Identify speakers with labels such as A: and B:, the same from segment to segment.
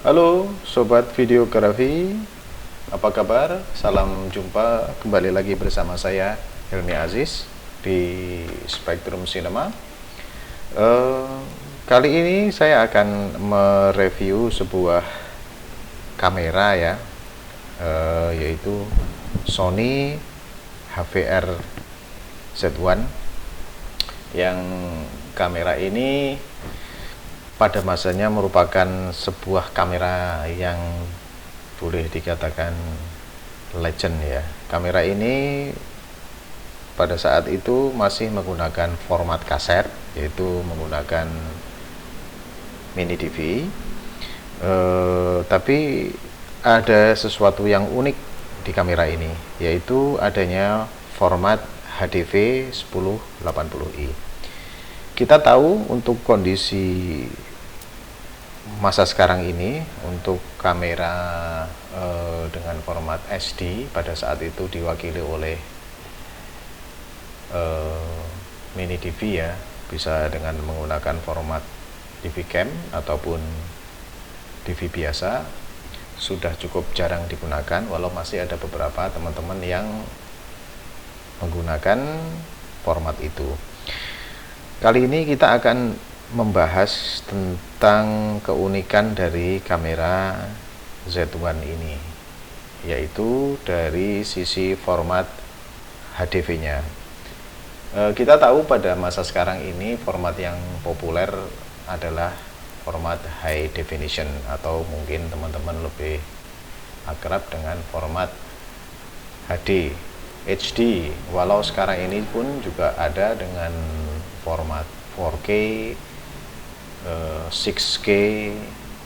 A: Halo Sobat Videografi, apa kabar? Salam jumpa kembali lagi bersama saya Helmi Aziz di Spektrum Cinema. Kali ini saya akan mereview sebuah kamera ya, yaitu Sony HVR Z1, yang kamera ini pada masanya merupakan sebuah kamera yang boleh dikatakan legend ya. Kamera ini pada saat itu masih menggunakan format kaset, yaitu menggunakan mini DV. Tapi ada sesuatu yang unik di kamera ini, yaitu adanya format HDV 1080i. Kita tahu untuk kondisi masa sekarang ini, untuk kamera dengan format SD pada saat itu diwakili oleh mini DV ya, bisa dengan menggunakan format DV cam ataupun DV biasa, sudah cukup jarang digunakan, walau masih ada beberapa teman-teman yang menggunakan format itu. Kali ini kita akan membahas tentang keunikan dari kamera Z1 ini, yaitu dari sisi format HDV-nya. Kita tahu pada masa sekarang ini format yang populer adalah format high definition, atau mungkin teman-teman lebih akrab dengan format HD, walau sekarang ini pun juga ada dengan format 4K, 6K,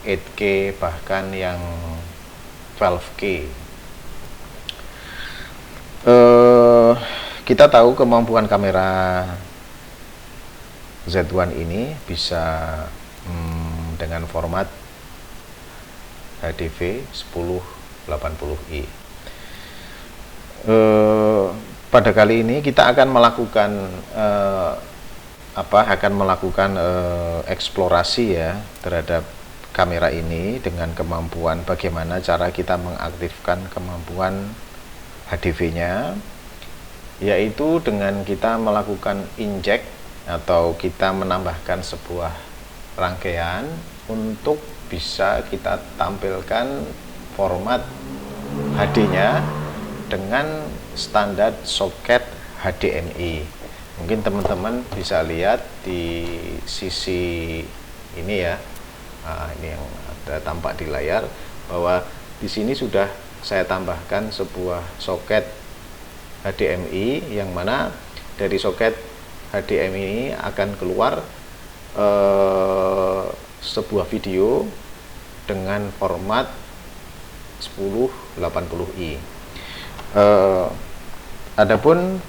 A: 8K, bahkan yang 12K. Kita tahu kemampuan kamera Z1 ini bisa dengan format HDV 1080i. Pada kali ini kita akan melakukan eksplorasi ya terhadap kamera ini, dengan kemampuan bagaimana cara kita mengaktifkan kemampuan HDV-nya, yaitu dengan kita melakukan inject atau kita menambahkan sebuah rangkaian untuk bisa kita tampilkan format HD-nya dengan standar soket HDMI. Mungkin teman-teman bisa lihat di sisi ini ya, ini yang ada tampak di layar, bahwa di sini sudah saya tambahkan sebuah soket HDMI, yang mana dari soket HDMI ini akan keluar sebuah video dengan format 1080i. Adapun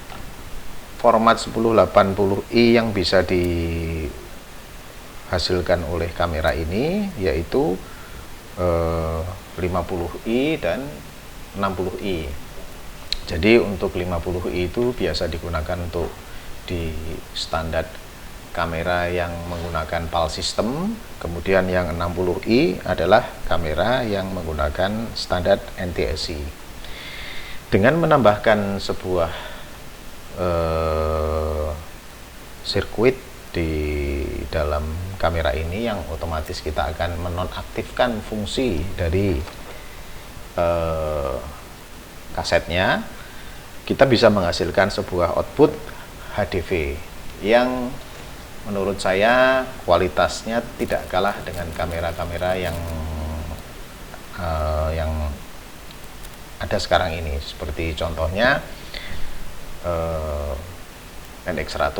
A: format 1080i yang bisa dihasilkan oleh kamera ini yaitu 50i dan 60i. Jadi untuk 50i itu biasa digunakan untuk di standar kamera yang menggunakan PAL system, kemudian yang 60i adalah kamera yang menggunakan standar NTSC. Dengan menambahkan sebuah sirkuit di dalam kamera ini, yang otomatis kita akan menonaktifkan fungsi dari kasetnya, kita bisa menghasilkan sebuah output HDV yang menurut saya kualitasnya tidak kalah dengan kamera-kamera yang ada sekarang ini, seperti contohnya NX100,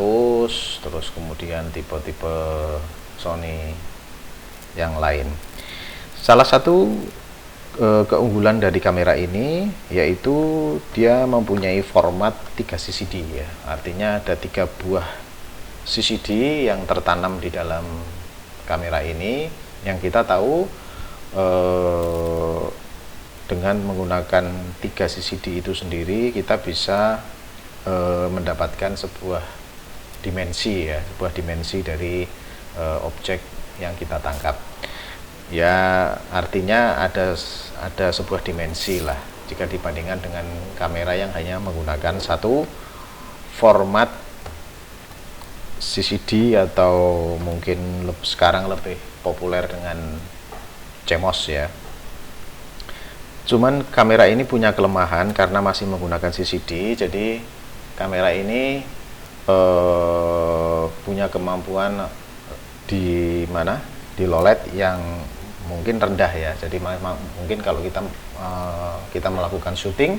A: terus kemudian tipe-tipe Sony yang lain. Salah satu keunggulan dari kamera ini yaitu dia mempunyai format 3 CCD ya, artinya ada 3 buah CCD yang tertanam di dalam kamera ini, yang kita tahu dengan menggunakan 3 CCD itu sendiri kita bisa mendapatkan sebuah dimensi ya, sebuah dimensi dari objek yang kita tangkap. Ya, artinya ada sebuah dimensi lah jika dibandingkan dengan kamera yang hanya menggunakan satu format CCD atau mungkin sekarang lebih populer dengan CMOS ya. Cuman kamera ini punya kelemahan karena masih menggunakan CCD, jadi kamera ini punya kemampuan di mana, di low light yang mungkin rendah ya. Jadi mungkin kalau kita melakukan syuting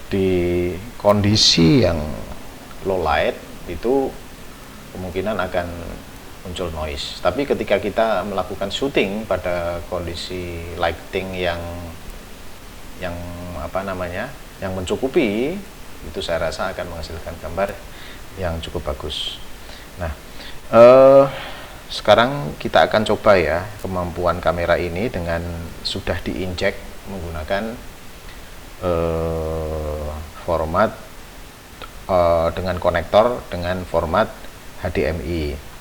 A: di kondisi yang low light itu kemungkinan akan muncul noise. Tapi ketika kita melakukan syuting pada kondisi lighting yang yang mencukupi, itu saya rasa akan menghasilkan gambar yang cukup bagus. Nah, sekarang kita akan coba ya kemampuan kamera ini dengan sudah diinjek menggunakan format dengan konektor dengan format HDMI.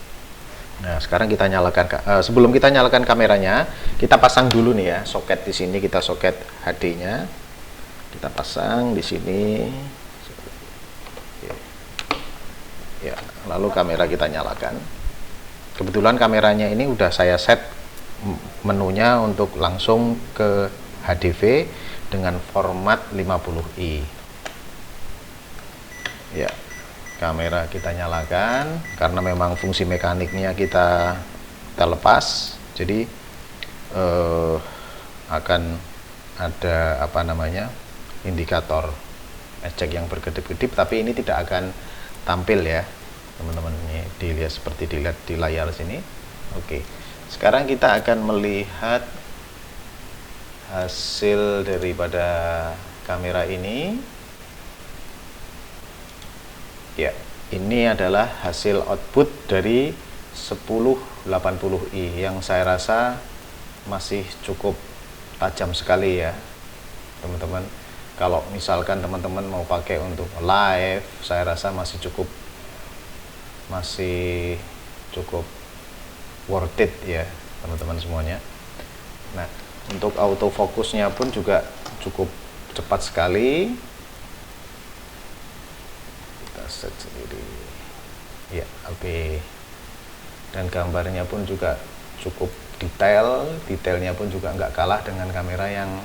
A: Nah, sekarang kita nyalakan. Sebelum kita nyalakan kameranya, kita pasang dulu nih ya soket di sini. Kita soket HD-nya, kita pasang di sini. Ya, lalu kamera kita nyalakan. Kebetulan kameranya ini udah saya set menunya untuk langsung ke HDV dengan format 50i. Ya. Kamera kita nyalakan karena memang fungsi mekaniknya kita lepas, jadi akan ada indikator ejek yang berkedip-kedip, tapi ini tidak akan tampil ya teman-teman. Ini dilihat di layar sini. Oke, sekarang kita akan melihat hasil daripada kamera ini. Ya, ini adalah hasil output dari 1080i yang saya rasa masih cukup tajam sekali ya teman-teman. Kalau misalkan teman-teman mau pakai untuk live, saya rasa masih cukup worth it ya teman-teman semuanya. Nah, untuk autofokusnya pun juga cukup cepat sekali. Set sendiri ya, oke. Dan gambarnya pun juga cukup detailnya pun juga nggak kalah dengan kamera yang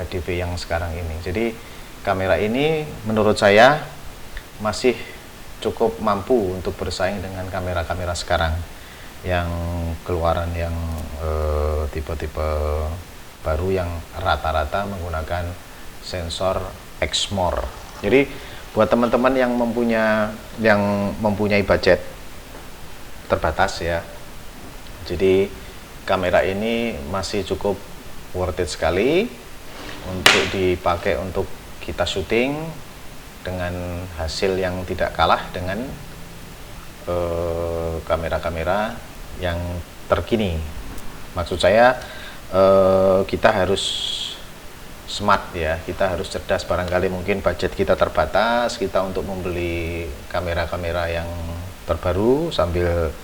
A: HDV yang sekarang ini. Jadi kamera ini menurut saya masih cukup mampu untuk bersaing dengan kamera-kamera sekarang yang keluaran yang tipe-tipe baru yang rata-rata menggunakan sensor exmor. Jadi buat teman-teman yang mempunyai budget terbatas ya, jadi kamera ini masih cukup worth it sekali untuk dipakai untuk kita syuting dengan hasil yang tidak kalah dengan kamera-kamera yang terkini. Maksud saya kita harus smart ya, kita harus cerdas. Barangkali mungkin budget kita terbatas, kita untuk membeli kamera-kamera yang terbaru sambil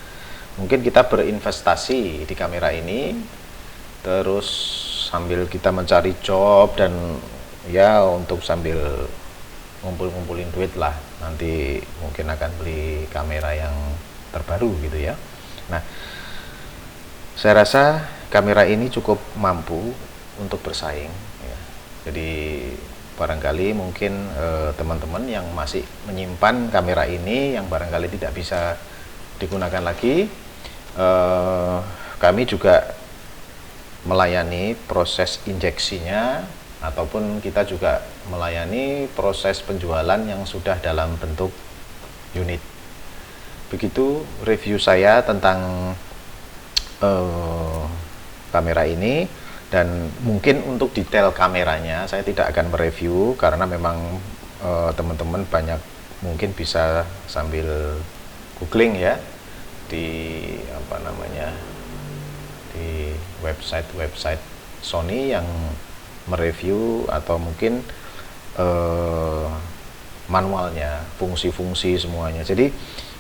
A: mungkin kita berinvestasi di kamera ini, terus sambil kita mencari job dan ya untuk sambil ngumpulin duit lah, nanti mungkin akan beli kamera yang terbaru gitu ya. Nah, saya rasa kamera ini cukup mampu untuk bersaing ya. Jadi barangkali mungkin teman-teman yang masih menyimpan kamera ini yang barangkali tidak bisa digunakan lagi, kami juga melayani proses injeksinya, ataupun kita juga melayani proses penjualan yang sudah dalam bentuk unit. Begitu review saya tentang kamera ini. Dan mungkin untuk detail kameranya saya tidak akan mereview karena memang teman-teman banyak mungkin bisa sambil googling ya di di website Sony yang mereview atau mungkin manualnya, fungsi-fungsi semuanya. Jadi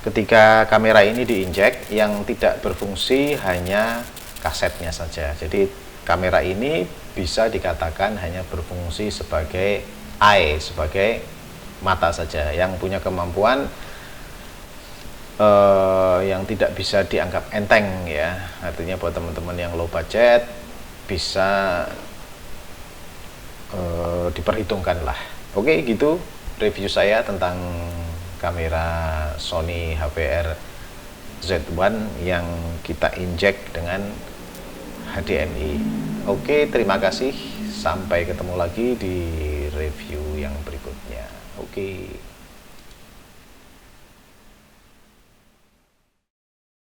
A: ketika kamera ini diinjek, yang tidak berfungsi hanya kasetnya saja. Jadi kamera ini bisa dikatakan hanya berfungsi sebagai eye, sebagai mata saja, yang punya kemampuan yang tidak bisa dianggap enteng ya. Artinya buat teman-teman yang low budget bisa diperhitungkan lah. Oke, gitu review saya tentang kamera Sony HPR Z1 yang kita injek dengan HDMI. Oke, terima kasih. Sampai ketemu lagi di review yang berikutnya. Oke.